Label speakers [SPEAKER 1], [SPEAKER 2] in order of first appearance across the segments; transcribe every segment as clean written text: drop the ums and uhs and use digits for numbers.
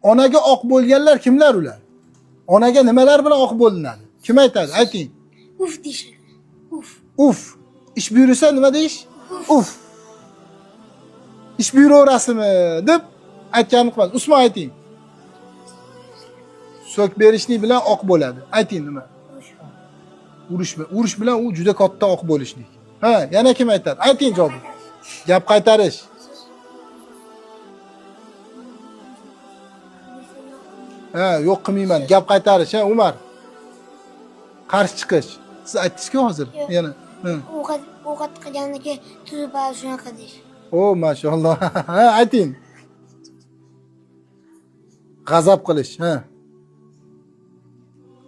[SPEAKER 1] Onaga oq bo'lganlar kimlar ular? Onaga nimalar bilan oq bo'linadi? Kim aytadi? Ayting.
[SPEAKER 2] Uf deyishadi. Uf.
[SPEAKER 1] Uf. Ish buyursa nima deyish? Uf. Ish buyuraverasizmi deb aytganini qiladi. Usmon ayting. So'k berishlik bilan oq bo'ladi. Ayting nima? Urush bilan u juda katta oq bo'lishlik. Ha, yana kim aytadi? Ayting javob. Gap qaytarish. Ha, yo'q qilmayman. Gap qaytarish, ha, Umar. Qarshi chiqish. Siz aytdingiz-ku hozir. Yana.
[SPEAKER 2] Ovqat qilganiki tuzib bari shunaqa deyish.
[SPEAKER 1] O, mashalloh. Ha, ayting. G'azab qilish, ha.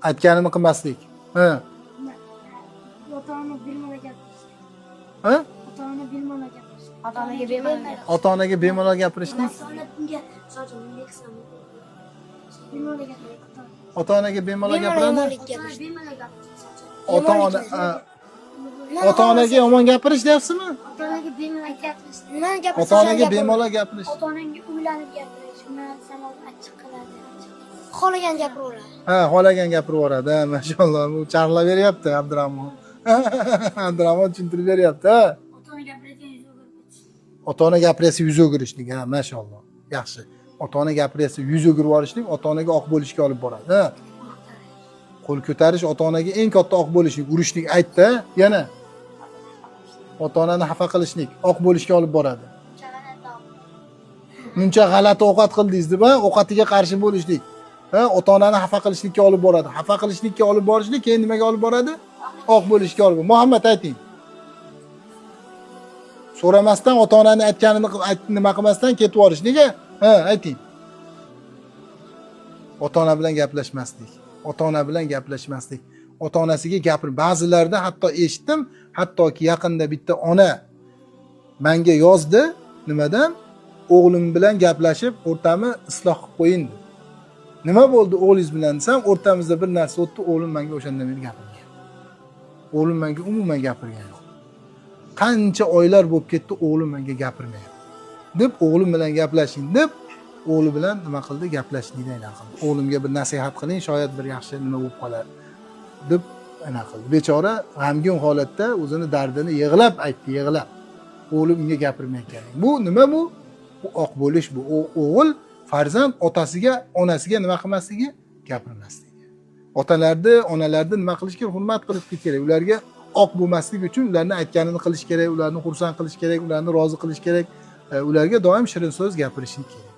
[SPEAKER 1] Aytganini qilmaslik. Ha.
[SPEAKER 2] Ota-ona bilmay gapirish.
[SPEAKER 1] Ha?
[SPEAKER 2] Ota-ona bilmay gapirish. Ota-onaga bemalol gapirish.
[SPEAKER 1] Ota-onaga bemalol gapirishlik.
[SPEAKER 2] Ota-ona bunga so'zim bunday qilsam. Bemalol gapirish.
[SPEAKER 1] Ota-onaga bemalol gapiradi.
[SPEAKER 2] Bemalol gapirish.
[SPEAKER 1] Ota-onaga yomon gapirish deyapsizmi?
[SPEAKER 2] Ota-onaga bemalol gapirish. Nimani gapirish?
[SPEAKER 1] Ota-onaga bemalol gapirish.
[SPEAKER 2] Ota-onaga uylanib gapirish. Undan samol achchiq qiladi. Xolagan gapiraveradi.
[SPEAKER 1] Ha, xolagan gapiraveradi. Mashalloh, u charlab beryapti Abdurahmon. Abdurahmon tushuntirib beryapti.
[SPEAKER 2] Ota-ona gapirayotgan yuz o'girib.
[SPEAKER 1] Ota-ona gapirsa yuz o'girishlik. Ha, mashalloh. Yaxshi. Ota-ona gapirsa yuz o'girib yuborishlik ota-onaga oq bo'lishga olib boradi. Ha. Qo'l ko'tarish ota-onaga eng katta oq bo'lishlik, urishlik aytdi. Yana ota-onani xafa qilishlik, oq bo'lishga olib boradi. Muncha g'alati ovqat qildingiz deb, ovqatiga qarshi bo'lishlik. Ha, ota-onani xafa qilishlikka olib boradi. Xafa qilishlikka olib borishlik keyin nimaga olib boradi? Oq bo'lishga olib boradi. Muhammad ayting. So'ramasdan ota-onani aytganini nima qilmasdan ketib yuborishlik. Ha, ayting. Ota-ona bilan gaplashmaslik. Ota-ona bilan gaplashmaslik. Ota-onasiga gapir. Ba'zilarda hatto eshitdim, hattoki yaqinda bitta ona menga yozdi, nimadan? O'g'lim bilan gaplashib, o'rtamni isloh qilib qo'ying dedi. Nima bo'ldi o'g'lingiz bilan desam, o'rtamizda bir narsa o'tdi, o'g'lim menga o'shanda men gapirgan. O'g'lim menga umuman gapirgan yo'q. Qancha oylar bo'lib ketdi, o'g'lim menga gapirmayapti. Deb o'g'lim bilan gaplashing deb o'g'li bilan nima qildi? Gaplashishni aylan qildi. O'g'limga bir nasihat qiling, shoyat bir yaxshi nima bo'lib qolar deb ana qildi. Bechora g'amgin holatda o'zini dardini yig'lab aytdi, yig'lab. O'g'lim unga gapirmayotgan. Bu nima bu? Bu oq bo'lish bu. O'g'il farzand otasiga, onasiga nima qilmasligi? Gapirmasligi. Otalarni, onalarni nima qilish kerak? Hurmat qilish kerak. Ularga oq bo'lmaslik uchun ularni aytganini qilish kerak, ularni xursand qilish kerak, ularni rozi qilish kerak. Ularga doim shirin so'z gapirish kerak.